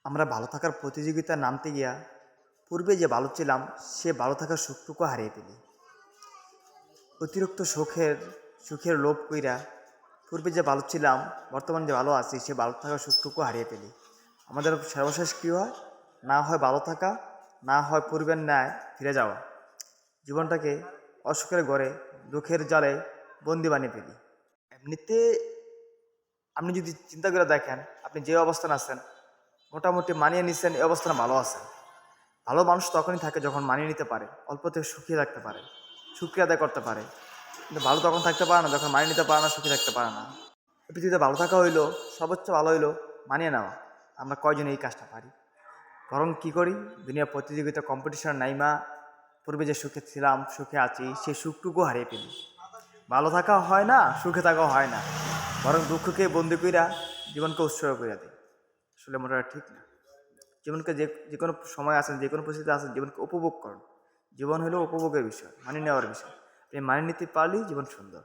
আমরা ভালো থাকার প্রতিযোগিতায় নামতে গিয়া পূর্বে যে ভালো ছিলাম সে ভালো থাকার সুখটুকু হারিয়ে ফেলি। অতিরিক্ত সুখের লোভ কইরা পূর্বে যে ভালো ছিলাম, বর্তমানে যে ভালো আছি সে ভালো থাকার সুখটুকু হারিয়ে ফেলি। আমাদের সর্বশেষ কী হয়? না হয় ভালো থাকা, না হয় পূর্বের ন্যায় ফিরে যাওয়া। জীবনটাকে অসুখের ঘরে দুঃখের জালে বন্দি বানিয়ে ফেলি। এমনিতে আপনি যদি চিন্তা করে দেখেন, আপনি যে অবস্থানে আছেন মোটামুটি মানিয়ে নিচ্ছেন, এই অবস্থানে ভালো আছেন। ভালো মানুষ তখনই থাকে যখন মানিয়ে নিতে পারে, অল্প থেকে সুখী থাকতে পারে, সুক্রিয়া আদায় করতে পারে। কিন্তু ভালো তখন থাকতে পারে না যখন মানিয়ে নিতে পারে না, সুখী থাকতে পারে না। পৃথিবীতে ভালো থাকা হইলো সর্বোচ্চ ভালো হইলো মানিয়ে নেওয়া। আমরা কয়জন এই কাজটা পারি? বরং কি করি, দুনিয়া প্রতিযোগিতা কম্পিটিশন নাইমা পূর্বে যে সুখে ছিলাম, সুখে আছি, সেই সুখটুকু হারিয়ে ফেলি। ভালো থাকা হয় না, সুখে থাকাও হয় না, বরং দুঃখকে বন্দি কইরা জীবনকে উৎসর্গ করে দিই। আসলে মোটা ঠিক না। জীবনকে যে যে কোনো সময় আছেন, যে কোনো পরিস্থিতি আছেন, জীবনকে উপভোগ করুন। জীবন হলো উপভোগের বিষয়, মানিয়ে নেওয়ার বিষয়। আপনি মানিয়ে নিতে পারলেই জীবন সুন্দর।